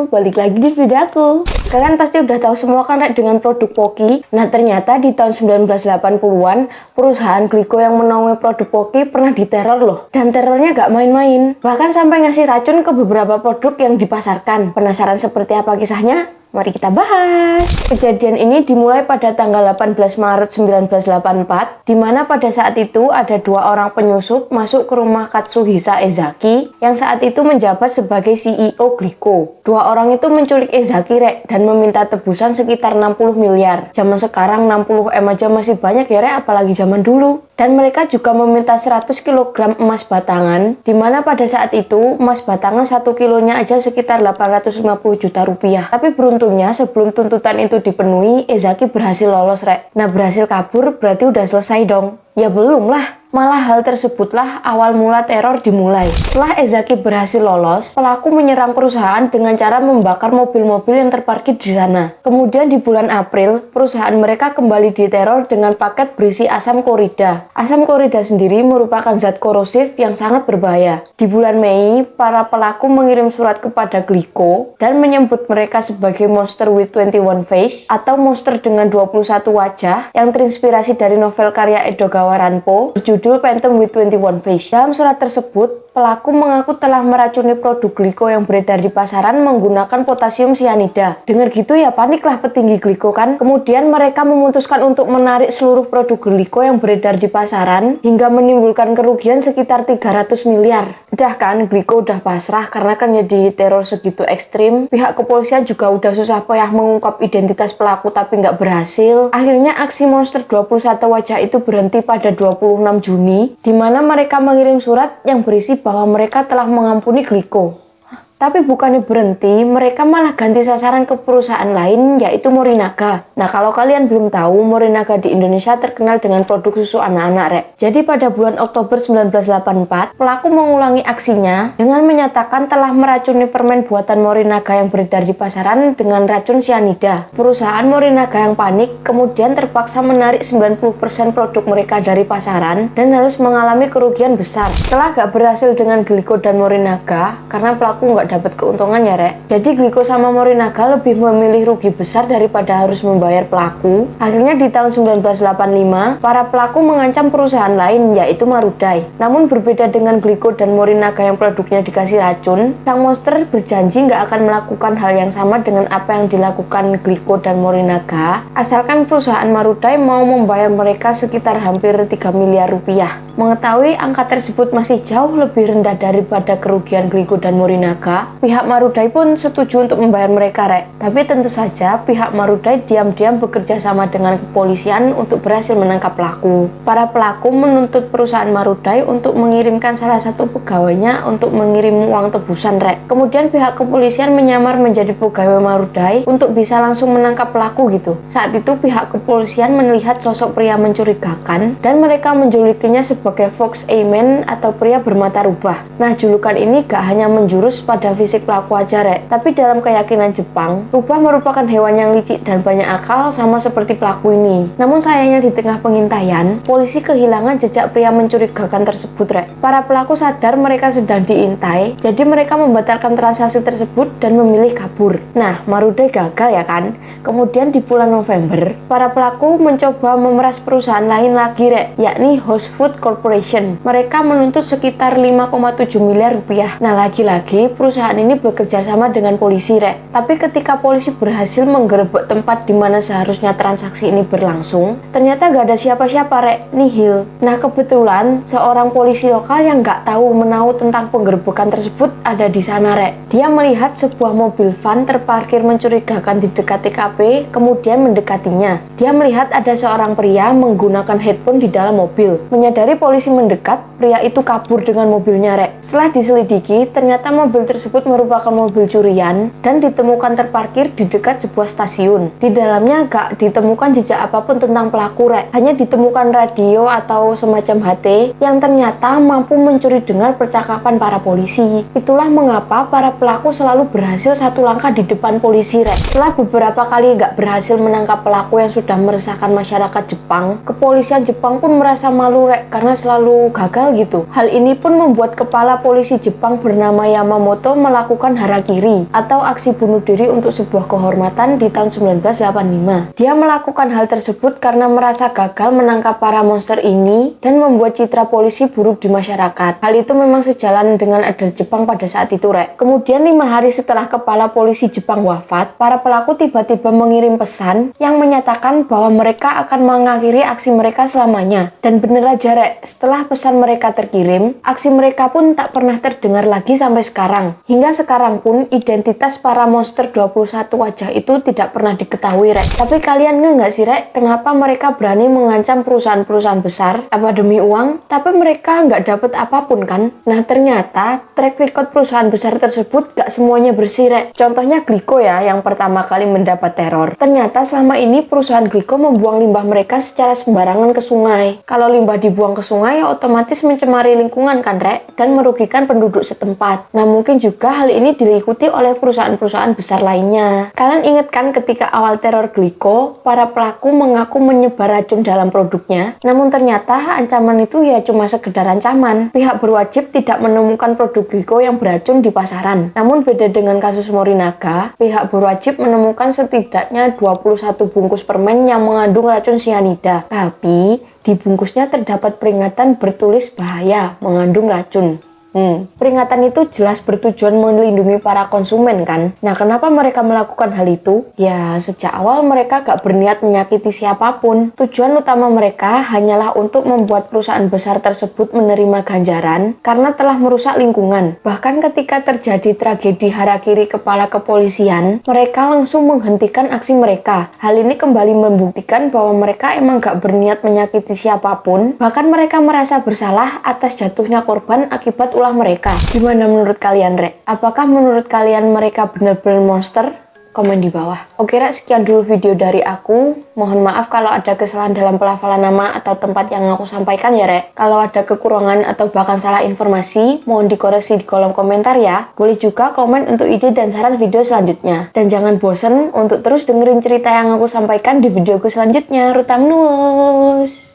balik lagi di video aku. Kalian pasti udah tahu semua kan Rek dengan produk Pocky. Nah ternyata di tahun 1980-an perusahaan Glico yang menaungi produk Pocky pernah diteror loh. Dan terornya gak main-main. Bahkan sampai ngasih racun ke beberapa produk yang dipasarkan. Penasaran seperti apa kisahnya? Mari kita bahas. Kejadian ini dimulai pada tanggal 18 Maret 1984, di mana pada saat itu ada dua orang penyusup masuk ke rumah Katsuhisa Ezaki yang saat itu menjabat sebagai CEO Glico. Dua orang itu menculik Ezaki Rek dan meminta tebusan sekitar 60 miliar. Zaman sekarang 60 M aja masih banyak ya Rek, apalagi zaman dulu. Dan mereka juga meminta 100 kg emas batangan, di mana pada saat itu emas batangan 1 kilonya aja sekitar 850 juta rupiah. Tapi beruntungnya sebelum tuntutan itu dipenuhi, Ezaki berhasil lolos Rek. Nah berhasil kabur berarti udah selesai dong. Ya belum lah. Malah hal tersebutlah awal mula teror dimulai. Setelah Ezaki berhasil lolos, pelaku menyerang perusahaan dengan cara membakar mobil-mobil yang terparkir di sana. Kemudian di bulan April, perusahaan mereka kembali diteror dengan paket berisi asam klorida. Asam klorida sendiri merupakan zat korosif yang sangat berbahaya. Di bulan Mei, para pelaku mengirim surat kepada Glico dan menyebut mereka sebagai monster with 21 face atau monster dengan 21 wajah yang terinspirasi dari novel karya Edogawa Ranpo berjudul Phantom with 21 Face. Dalam surat tersebut, pelaku mengaku telah meracuni produk Glico yang beredar di pasaran menggunakan potasium sianida. Dengar gitu ya paniklah petinggi Glico kan. Kemudian mereka memutuskan untuk menarik seluruh produk Glico yang beredar di pasaran hingga menimbulkan kerugian sekitar 300 miliar. Udah kan, Glico udah pasrah karena kan jadi teror segitu ekstrim. Pihak kepolisian juga udah susah payah mengungkap identitas pelaku tapi nggak berhasil. Akhirnya aksi monster 21 wajah itu berhenti pada 26 Juni, di mana mereka mengirim surat yang berisi bahwa mereka telah mengampuni Glico. Tapi bukannya berhenti, mereka malah ganti sasaran ke perusahaan lain, yaitu Morinaga. Nah, kalau kalian belum tahu, Morinaga di Indonesia terkenal dengan produk susu anak-anak, Rek. Jadi pada bulan Oktober 1984, pelaku mengulangi aksinya dengan menyatakan telah meracuni permen buatan Morinaga yang beredar di pasaran dengan racun sianida. Perusahaan Morinaga yang panik kemudian terpaksa menarik 90% produk mereka dari pasaran dan harus mengalami kerugian besar. Setelah gak berhasil dengan Glico dan Morinaga, karena pelaku gak dapat keuntungan ya Rek. Jadi Glico sama Morinaga lebih memilih rugi besar daripada harus membayar pelaku. Akhirnya di tahun 1985, para pelaku mengancam perusahaan lain yaitu Marudai. Namun berbeda dengan Glico dan Morinaga yang produknya dikasih racun, sang monster berjanji nggak akan melakukan hal yang sama dengan apa yang dilakukan Glico dan Morinaga, asalkan perusahaan Marudai mau membayar mereka sekitar hampir 3 miliar rupiah. Mengetahui angka tersebut masih jauh lebih rendah daripada kerugian Glico dan Morinaga, pihak Marudai pun setuju untuk membayar mereka Rek. Tapi tentu saja pihak Marudai diam-diam bekerja sama dengan kepolisian untuk berhasil menangkap pelaku. Para pelaku menuntut perusahaan Marudai untuk mengirimkan salah satu pegawainya untuk mengirim uang tebusan Rek. Kemudian pihak kepolisian menyamar menjadi pegawai Marudai untuk bisa langsung menangkap pelaku gitu. Saat itu pihak kepolisian melihat sosok pria mencurigakan dan mereka menjulukinya sebagai Fox Amen atau pria bermata rubah. Nah julukan ini gak hanya menjurus pada fisik pelaku aja Rek, tapi dalam keyakinan Jepang, rubah merupakan hewan yang licik dan banyak akal sama seperti pelaku ini. Namun sayangnya di tengah pengintaian, polisi kehilangan jejak pria mencurigakan tersebut Rek. Para pelaku sadar mereka sedang diintai, jadi mereka membatalkan transaksi tersebut dan memilih kabur. Nah, Marudai gagal ya kan? Kemudian di bulan November, para pelaku mencoba memeras perusahaan lain lagi Rek, yakni Host Food Corporation. Mereka menuntut sekitar 5,7 miliar rupiah. Nah, lagi-lagi perusahaan ini bekerja sama dengan polisi Rek. Tapi ketika polisi berhasil menggerebek tempat di mana seharusnya transaksi ini berlangsung, ternyata gak ada siapa-siapa Rek, nihil. Nah kebetulan seorang polisi lokal yang gak tahu menahu tentang penggerebekan tersebut ada di sana Rek. Dia melihat sebuah mobil van terparkir mencurigakan di dekat TKP, kemudian mendekatinya. Dia melihat ada seorang pria menggunakan headphone di dalam mobil. Menyadari polisi mendekat, pria itu kabur dengan mobilnya Rek. Setelah diselidiki, ternyata mobil tersebut merupakan mobil curian dan ditemukan terparkir di dekat sebuah stasiun. Di dalamnya gak ditemukan jejak apapun tentang pelaku Rek. Hanya ditemukan radio atau semacam HT yang ternyata mampu mencuri dengar percakapan para polisi. Itulah mengapa para pelaku selalu berhasil satu langkah di depan polisi Rek. Setelah beberapa kali gak berhasil menangkap pelaku yang sudah meresahkan masyarakat Jepang, kepolisian Jepang pun merasa malu Rek karena selalu gagal gitu. Hal ini pun membuat kepala polisi Jepang bernama Yamamoto Gito melakukan harakiri atau aksi bunuh diri untuk sebuah kehormatan di tahun 1985. Dia melakukan hal tersebut karena merasa gagal menangkap para monster ini dan membuat citra polisi buruk di masyarakat. Hal itu memang sejalan dengan adar Jepang pada saat itu, Rek. Kemudian 5 hari setelah kepala polisi Jepang wafat, para pelaku tiba-tiba mengirim pesan yang menyatakan bahwa mereka akan mengakhiri aksi mereka selamanya. Dan bener aja, Rek, setelah pesan mereka terkirim, aksi mereka pun tak pernah terdengar lagi sampai sekarang. Hingga sekarang pun identitas para monster 21 wajah itu tidak pernah diketahui, Rek. Tapi kalian nggak sih, Rek, kenapa mereka berani mengancam perusahaan-perusahaan besar apa demi uang, tapi mereka nggak dapat apapun kan? Nah ternyata track record perusahaan besar tersebut gak semuanya bersih, Rek. Contohnya Glico ya, yang pertama kali mendapat teror. Ternyata selama ini perusahaan Glico membuang limbah mereka secara sembarangan ke sungai. Kalau limbah dibuang ke sungai, otomatis mencemari lingkungan kan, Rek, dan merugikan penduduk setempat. Nah mungkin juga hal ini diikuti oleh perusahaan-perusahaan besar lainnya. Kalian ingat kan ketika awal teror Glico, para pelaku mengaku menyebar racun dalam produknya, namun ternyata ancaman itu ya cuma sekedar ancaman. Pihak berwajib tidak menemukan produk Glico yang beracun di pasaran. Namun beda dengan kasus Morinaga, pihak berwajib menemukan setidaknya 21 bungkus permen yang mengandung racun sianida. Tapi di bungkusnya terdapat peringatan bertulis bahaya mengandung racun. Peringatan itu jelas bertujuan melindungi para konsumen kan. Nah kenapa mereka melakukan hal itu? Ya sejak awal mereka gak berniat menyakiti siapapun. Tujuan utama mereka hanyalah untuk membuat perusahaan besar tersebut menerima ganjaran karena telah merusak lingkungan. Bahkan ketika terjadi tragedi harakiri kepala kepolisian, mereka langsung menghentikan aksi mereka. Hal ini kembali membuktikan bahwa mereka emang gak berniat menyakiti siapapun. Bahkan mereka merasa bersalah atas jatuhnya korban akibat ulah mereka. Gimana menurut kalian, Rek? Apakah menurut kalian mereka benar-benar monster? Komen di bawah. Oke, Rek, sekian dulu video dari aku. Mohon maaf kalau ada kesalahan dalam pelafalan nama atau tempat yang aku sampaikan ya, Rek. Kalau ada kekurangan atau bahkan salah informasi, mohon dikoreksi di kolom komentar ya. Boleh juga komen untuk ide dan saran video selanjutnya. Dan jangan bosen untuk terus dengerin cerita yang aku sampaikan di videoku selanjutnya. Rutamnus!